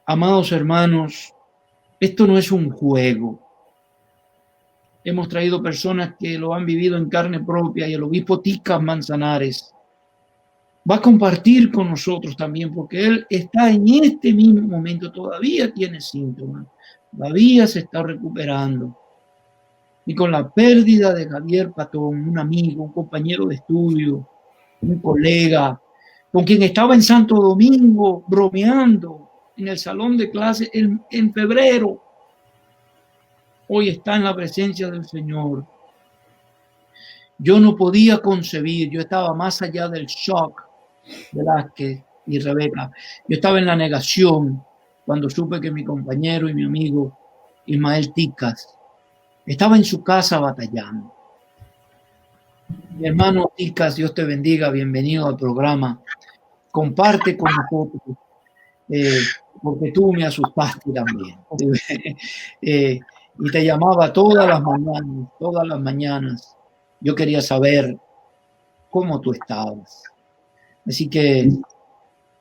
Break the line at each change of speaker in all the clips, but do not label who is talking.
Amados hermanos, esto no es un juego. Hemos traído personas que lo han vivido en carne propia y el obispo Ticas Manzanares va a compartir con nosotros también, porque él está en este mismo momento, todavía tiene síntomas, todavía se está recuperando. Y con la pérdida de Javier Patón, un amigo, un compañero de estudio, un colega, con quien estaba en Santo Domingo bromeando en el salón de clase en febrero, hoy está en la presencia del Señor. Yo no podía concebir, yo estaba más allá del shock, Velázquez y Rebeca. Yo estaba en la negación cuando supe que mi compañero y mi amigo Ismael Ticas estaba en su casa batallando. Mi hermano Ticas, Dios te bendiga, bienvenido al programa. Comparte con nosotros, porque tú me asustaste también. Y te llamaba todas las mañanas. Yo quería saber cómo tú estabas. Así que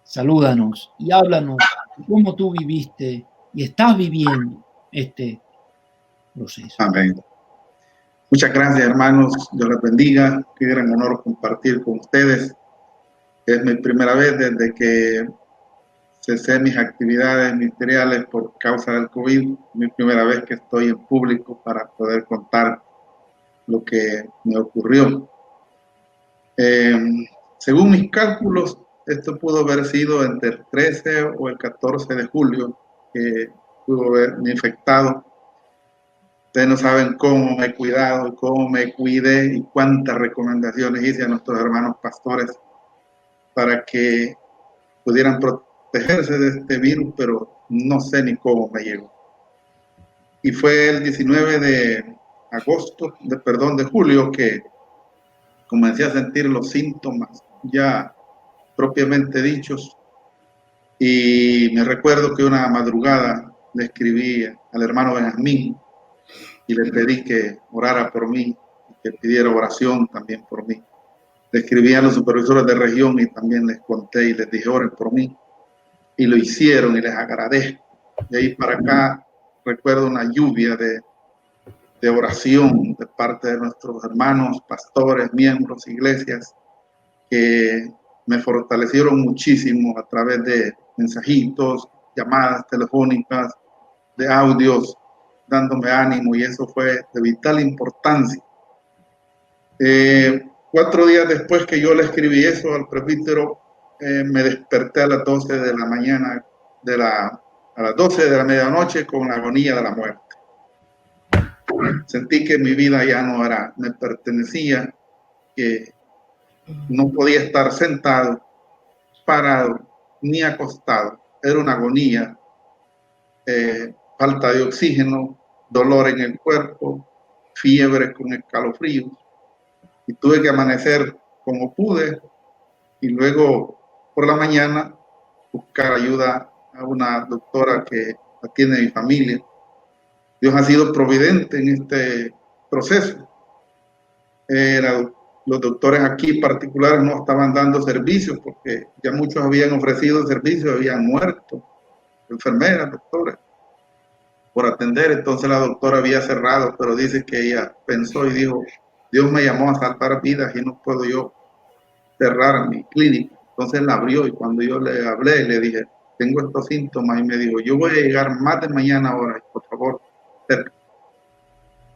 salúdanos y háblanos de cómo tú viviste y estás viviendo este proceso.
Amén. Muchas gracias, hermanos. Dios les bendiga. Qué gran honor compartir con ustedes. Es mi primera vez desde que cesé mis actividades ministeriales por causa del COVID. Mi primera vez que estoy en público para poder contar lo que me ocurrió. Según mis cálculos, esto pudo haber sido entre el 13 o el 14 de julio que pudo haberme infectado. Ustedes no saben cómo me he cuidado, cómo me cuidé y cuántas recomendaciones hice a nuestros hermanos pastores para que pudieran protegerse de este virus, pero no sé ni cómo me llegó. Y fue el 19 de julio que comencé a sentir los síntomas ya propiamente dichos. Y me recuerdo que una madrugada le escribí al hermano Benjamín y le pedí que orara por mí, que pidiera oración también por mí. Le escribí a los supervisores de región y también les conté y les dije, oren por mí. Y lo hicieron y les agradezco. De ahí para acá recuerdo una lluvia de oración de parte de nuestros hermanos, pastores, miembros, iglesias, que me fortalecieron muchísimo a través de mensajitos, llamadas telefónicas, de audios, dándome ánimo, y eso fue de vital importancia. 4 días después que yo le escribí eso al presbítero, me desperté a las 12 de la mañana, a las 12 de la medianoche, con la agonía de la muerte. Sentí que mi vida ya no me pertenecía, que no podía estar sentado, parado, ni acostado. Era una agonía, falta de oxígeno, dolor en el cuerpo, fiebre con escalofríos. Y tuve que amanecer como pude y luego por la mañana buscar ayuda a una doctora que atiende a mi familia. Dios ha sido providente en este proceso. Los doctores aquí particulares no estaban dando servicios porque ya muchos habían ofrecido servicios, habían muerto, enfermeras, doctores, por atender. Entonces la doctora había cerrado, pero dice que ella pensó y dijo, Dios me llamó a salvar vidas y no puedo yo cerrar mi clínica. Entonces la abrió y cuando yo le hablé, le dije, tengo estos síntomas, y me dijo, yo voy a llegar más de mañana ahora, por favor, cerca.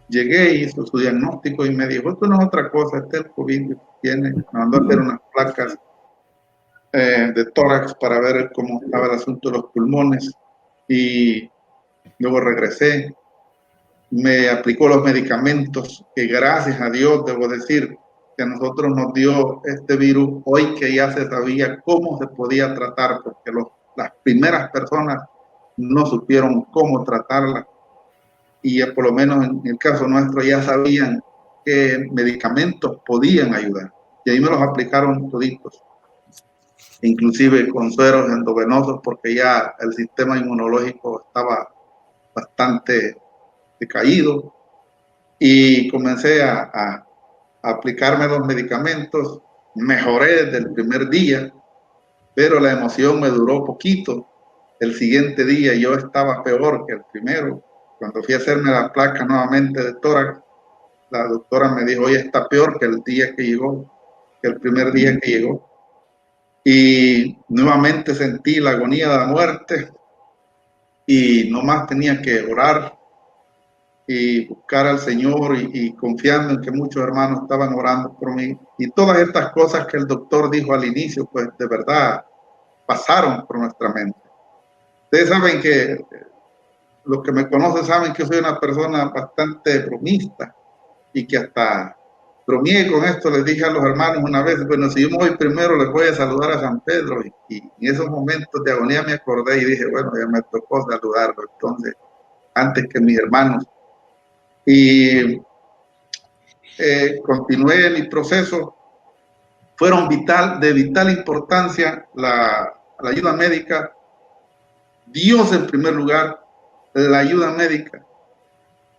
Llegué, hizo su diagnóstico y me dijo, esto no es otra cosa, este es el COVID que tiene. Me mandó a hacer unas placas de tórax para ver cómo estaba el asunto de los pulmones, y luego regresé, me aplicó los medicamentos que, gracias a Dios, debo decir, que a nosotros nos dio este virus hoy que ya se sabía cómo se podía tratar, porque las primeras personas no supieron cómo tratarla, y por lo menos en el caso nuestro ya sabían qué medicamentos podían ayudar, y ahí me los aplicaron toditos, inclusive con sueros endovenosos, porque ya el sistema inmunológico estaba bastante decaído, y comencé a aplicarme los medicamentos. Mejoré desde el primer día, pero la emoción me duró poquito, El siguiente día yo estaba peor que el primero. Cuando fui a hacerme la placa nuevamente de tórax, la doctora me dijo, oye, está peor que el día que llegó, que el primer día que llegó. Y nuevamente sentí la agonía de la muerte y nomás tenía que orar y buscar al Señor y confiando en que muchos hermanos estaban orando por mí. Y todas estas cosas que el doctor dijo al inicio, pues de verdad pasaron por nuestra mente. Ustedes saben que los que me conocen saben que soy una persona bastante bromista y que hasta bromeé con esto. Les dije a los hermanos una vez, bueno, si yo me voy primero les voy a saludar a San Pedro, y en esos momentos de agonía me acordé y dije, bueno, ya me tocó saludarlo entonces antes que mis hermanos. Y continué mi proceso. Fueron de vital importancia la ayuda médica, Dios en primer lugar, la ayuda médica,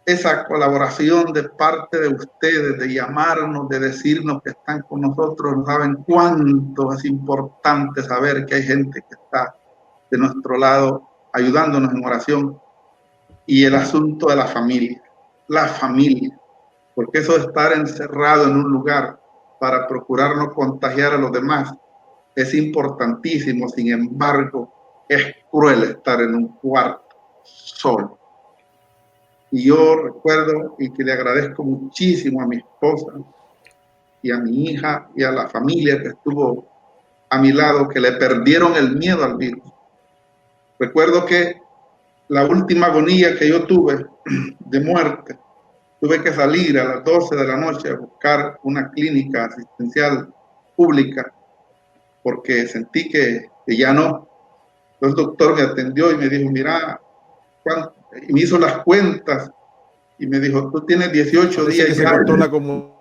esa colaboración de parte de ustedes, de llamarnos, de decirnos que están con nosotros. No saben cuánto es importante saber que hay gente que está de nuestro lado ayudándonos en oración. Y el asunto de la familia, porque eso de estar encerrado en un lugar para procurar no contagiar a los demás es importantísimo. Sin embargo, es cruel estar en un cuarto solo. Y yo recuerdo y que le agradezco muchísimo a mi esposa y a mi hija y a la familia que estuvo a mi lado, que le perdieron el miedo al virus. Recuerdo que la última agonía que yo tuve de muerte, tuve que salir a las 12 de la noche a buscar una clínica asistencial pública porque sentí que ya no. Entonces el doctor me atendió y me dijo, mira, y me hizo las cuentas y me dijo, tú tienes 18 días.
Que se cortó la comunicación.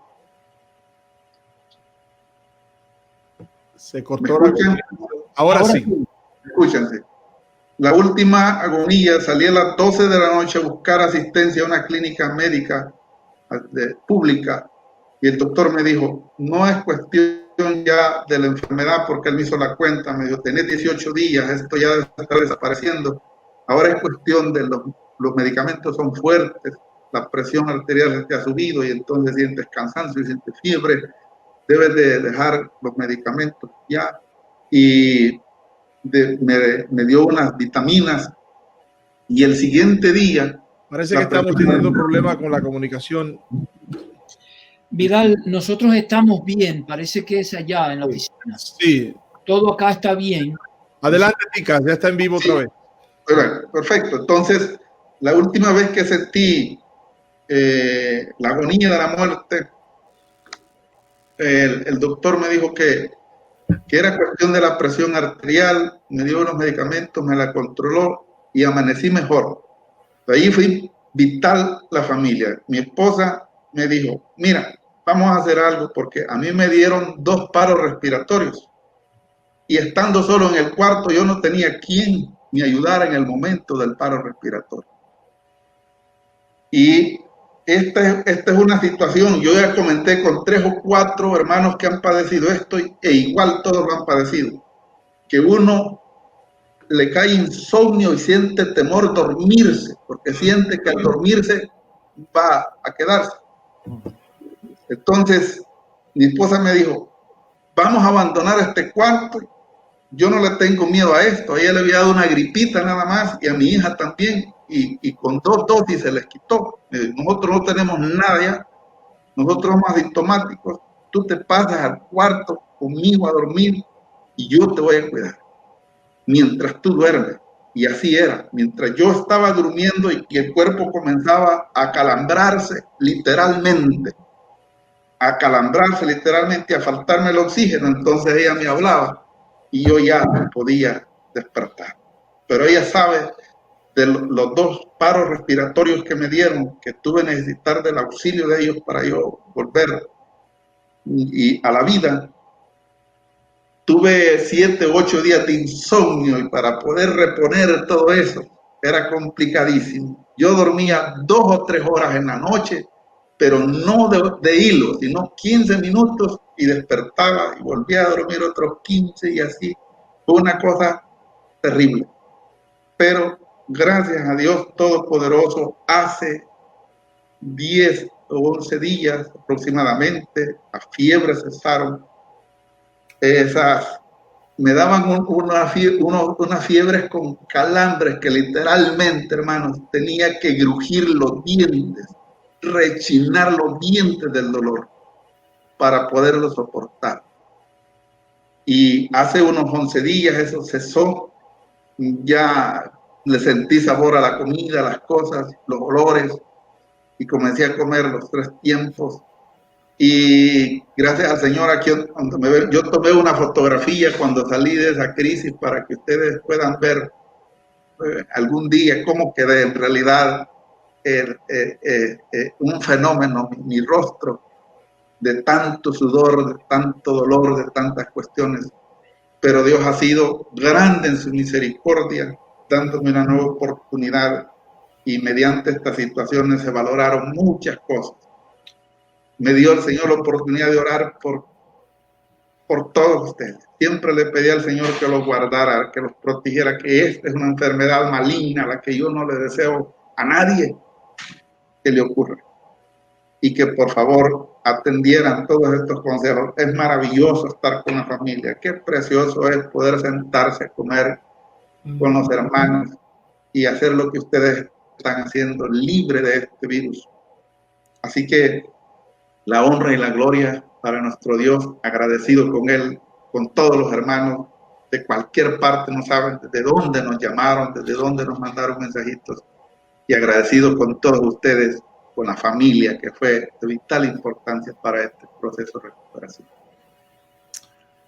Se cortó la comunicación. Ahora sí.
Escúchense. La última agonía, salí a las 12 de la noche a buscar asistencia a una clínica médica pública y el doctor me dijo, no es cuestión ya de la enfermedad, porque él me hizo la cuenta, me dijo, tenés 18 días, esto ya está desapareciendo, ahora es cuestión de los medicamentos son fuertes, la presión arterial se te ha subido y entonces sientes cansancio y sientes fiebre, debes de dejar los medicamentos ya. Y me dio unas vitaminas y el siguiente día...
Parece que estamos teniendo problemas con la comunicación.
Vidal, nosotros estamos bien, parece que es allá en la oficina.
Sí.
Todo acá está bien.
Adelante, Ticas, ya está en vivo otra vez.
Bueno, perfecto. Entonces, la última vez que sentí la agonía de la muerte, el doctor me dijo que era cuestión de la presión arterial, me dio unos medicamentos, me la controló y amanecí mejor. De ahí fue vital la familia. Mi esposa me dijo, mira, vamos a hacer algo porque a mí me dieron 2 paros respiratorios y estando solo en el cuarto yo no tenía quien me ayudara en el momento del paro respiratorio. Y esta es una situación, yo ya comenté con 3 o 4 hermanos que han padecido esto e igual todos lo han padecido, que uno le cae insomnio y siente temor dormirse, porque siente que al dormirse va a quedarse. Entonces, mi esposa me dijo, vamos a abandonar este cuarto, yo no le tengo miedo a esto, a ella le había dado una gripita nada más y a mi hija también, y con 2 dosis se les quitó. Nosotros no tenemos nada ya, nosotros somos asintomáticos, tú te pasas al cuarto conmigo a dormir y yo te voy a cuidar mientras tú duermes. Y así era, mientras yo estaba durmiendo y el cuerpo comenzaba a acalambrarse literalmente, a faltarme el oxígeno, entonces ella me hablaba y yo ya me podía despertar. Pero ella sabe de los 2 paros respiratorios que me dieron, que tuve que necesitar del auxilio de ellos para yo volver y a la vida. Tuve 7 u 8 días de insomnio y para poder reponer todo eso era complicadísimo. Yo dormía 2 o 3 horas en la noche, pero no de hilo, sino 15 minutos y despertaba y volvía a dormir otros 15 y así. Fue una cosa terrible. pero gracias a Dios Todopoderoso, hace 10 o 11 días aproximadamente, las fiebres cesaron. Me daban unas fiebres con calambres que literalmente, hermanos, tenía que grujir los dientes, rechinar los dientes del dolor para poderlo soportar. Y hace unos 11 días eso cesó, ya le sentí sabor a la comida, a las cosas, los olores, y comencé a comer los 3 tiempos. Y gracias al Señor, aquí donde me ven, yo tomé una fotografía cuando salí de esa crisis para que ustedes puedan ver algún día cómo quedé en realidad un fenómeno, mi rostro, de tanto sudor, de tanto dolor, de tantas cuestiones. Pero Dios ha sido grande en su misericordia, dándome una nueva oportunidad, y mediante estas situaciones se valoraron muchas cosas. Me dio el Señor la oportunidad de orar por todos ustedes. Siempre le pedí al Señor que los guardara, que los protegiera, que esta es una enfermedad maligna, la que yo no le deseo a nadie que le ocurra. Y que por favor atendieran todos estos consejos. Es maravilloso estar con la familia. Qué precioso es poder sentarse a comer con los hermanos y hacer lo que ustedes están haciendo, libre de este virus. Así que la honra y la gloria para nuestro Dios, agradecido con Él, con todos los hermanos de cualquier parte, no saben desde dónde nos llamaron, desde dónde nos mandaron mensajitos, y agradecido con todos ustedes, con la familia, que fue de vital importancia para este proceso de recuperación.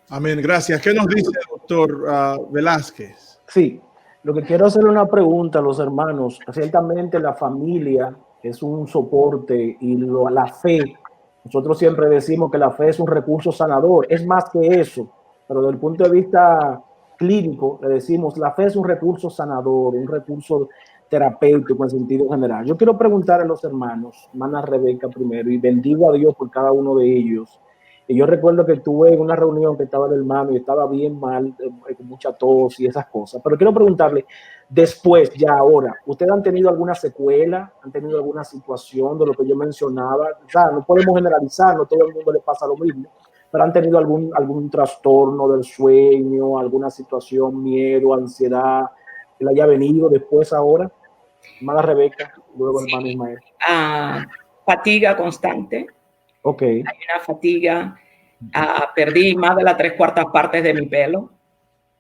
Amén, gracias. ¿Qué nos dice el doctor Velázquez?
Sí, lo que quiero hacerle una pregunta a los hermanos. Ciertamente la familia es un soporte y la fe, nosotros siempre decimos que la fe es un recurso sanador, es más que eso, pero desde el punto de vista clínico le decimos la fe es un recurso sanador, un recurso terapéutico en sentido general. Yo quiero preguntar a los hermanos, hermana Rebeca primero, y bendigo a Dios por cada uno de ellos. Y yo recuerdo que estuve en una reunión que estaba el hermano y estaba bien mal, con mucha tos y esas cosas. Pero quiero preguntarle, después, ya ahora, ¿ustedes han tenido alguna secuela? ¿Han tenido alguna situación de lo que yo mencionaba? O sea, no podemos generalizar, no todo el mundo le pasa lo mismo, pero ¿han tenido algún trastorno del sueño, alguna situación, miedo, ansiedad, que le haya venido después ahora? Hermana Rebeca, luego hermano Ismael.
Fatiga constante.
Ok.
Hay una fatiga. Perdí más de las 3/4 partes de mi pelo.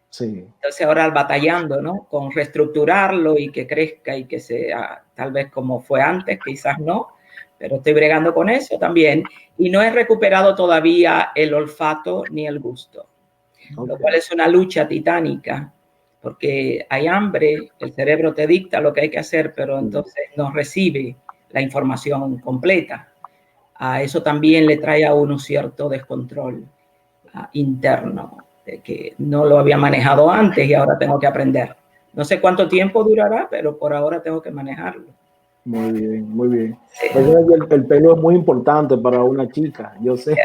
Sí.
Entonces ahora batallando, ¿no? Con reestructurarlo y que crezca y que sea tal vez como fue antes, quizás no, pero estoy bregando con eso también. Y no he recuperado todavía el olfato ni el gusto, lo cual es una lucha titánica, porque hay hambre, el cerebro te dicta lo que hay que hacer, pero entonces no recibe la información completa. Eso también le trae a uno cierto descontrol interno, de que no lo había manejado antes y ahora tengo que aprender. No sé cuánto tiempo durará, pero por ahora tengo que manejarlo.
Muy bien, muy bien. Sí. El pelo es muy importante para una chica, yo sé.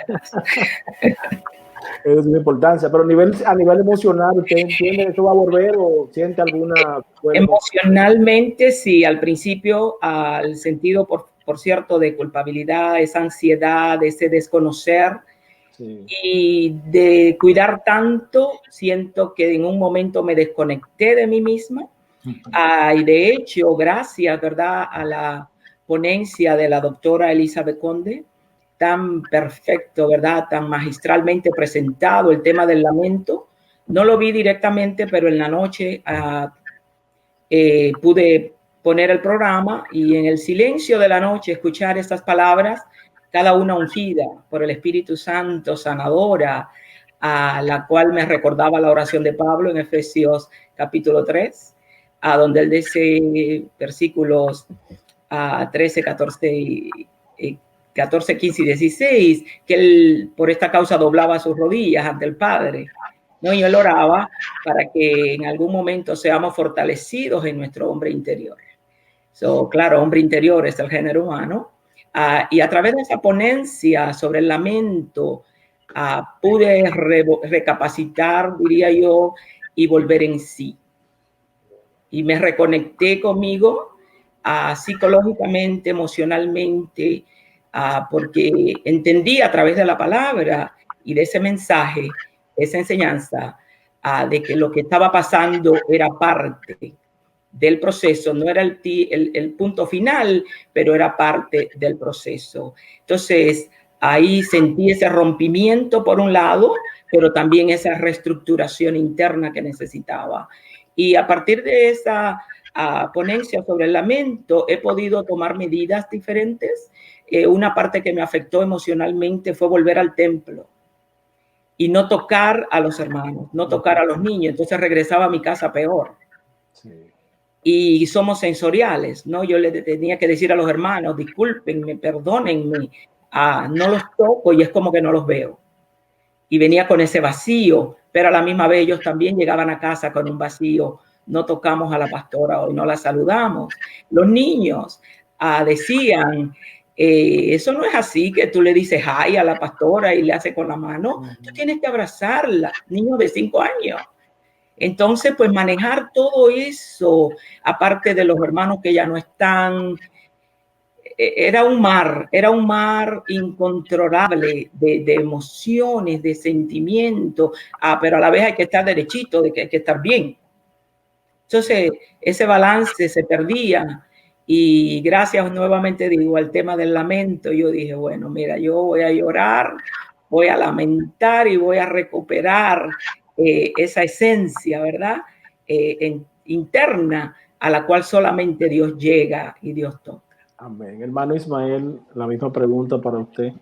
Es de importancia, pero a nivel emocional, ¿usted entiende que eso va a volver o siente alguna?
Emocionalmente, sí, al principio, al sentido, por cierto, de culpabilidad, esa ansiedad, ese desconocer, sí, y de cuidar tanto, siento que en un momento me desconecté de mí misma. Y de hecho, gracias, ¿verdad?, a la ponencia de la doctora Elizabeth Conde, tan perfecto, ¿verdad?, tan magistralmente presentado el tema del lamento. No lo vi directamente, pero en la noche pude poner el programa y en el silencio de la noche escuchar estas palabras, cada una ungida por el Espíritu Santo, sanadora, a la cual me recordaba la oración de Pablo en Efesios capítulo 3, a donde él dice versículos 13, 14, 15 y 16, que él por esta causa doblaba sus rodillas ante el Padre, ¿no? Y él oraba para que en algún momento seamos fortalecidos en nuestro hombre interior. Claro, hombre interior es el género humano. Y a través de esa ponencia sobre el lamento, pude recapacitar, diría yo, y volver en sí. y me reconecté conmigo psicológicamente, emocionalmente, porque entendí a través de la palabra y de ese mensaje, esa enseñanza, de que lo que estaba pasando era parte del proceso, no era el punto final, pero era parte del proceso. Entonces, ahí sentí ese rompimiento por un lado, pero también esa reestructuración interna que necesitaba. Y a partir de esa ponencia sobre el lamento, he podido tomar medidas diferentes. Una parte que me afectó emocionalmente fue volver al templo y no tocar a los hermanos, no tocar a los niños. Entonces regresaba a mi casa peor. Sí. Y somos sensoriales, ¿no? Yo le tenía que decir a los hermanos, discúlpenme, perdónenme, no los toco y es como que no los veo. Y venía con ese vacío, pero a la misma vez ellos también llegaban a casa con un vacío. No tocamos a la pastora hoy, no la saludamos. Los niños decían, eso no es así que tú le dices hi a la pastora y le haces con la mano. Tú tienes que abrazarla, niños de 5 años. Entonces, pues manejar todo eso, aparte de los hermanos que ya no están, era un mar incontrolable de emociones, de sentimientos, pero a la vez hay que estar derechito, de que hay que estar bien. Entonces, ese balance se perdía y gracias nuevamente, digo, al tema del lamento, yo dije, bueno, mira, yo voy a llorar, voy a lamentar y voy a recuperar esa esencia, ¿verdad? Interna a la cual solamente Dios llega y Dios toca.
Amén. Hermano Ismael, la misma pregunta para usted.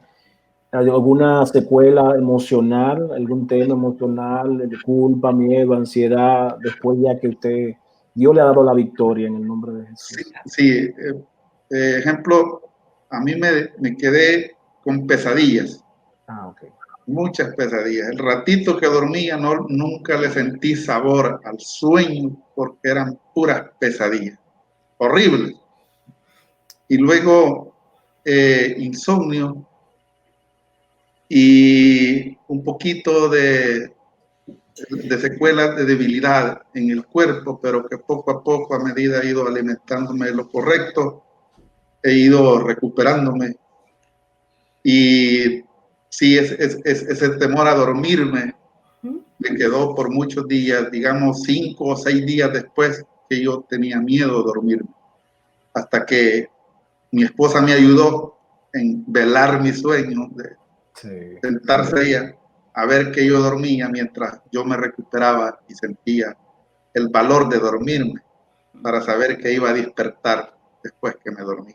¿Hay alguna secuela emocional, algún tema emocional de culpa, miedo, ansiedad, después ya que Dios le ha dado la victoria en el nombre de Jesús?
Sí, ejemplo, a mí me quedé con pesadillas.
Okay.
Muchas pesadillas. El ratito que dormía nunca le sentí sabor al sueño porque eran puras pesadillas. Horribles. Y luego insomnio y un poquito de secuelas de debilidad en el cuerpo, pero que poco a poco, a medida he ido alimentándome lo correcto, he ido recuperándome. Y sí, ese temor a dormirme me quedó por muchos días, digamos 5 o 6 días después que yo tenía miedo de dormirme, hasta que mi esposa me ayudó en velar mi sueño, de sentarse ella a ver que yo dormía mientras yo me recuperaba y sentía el valor de dormirme para saber que iba a despertar después que me dormí.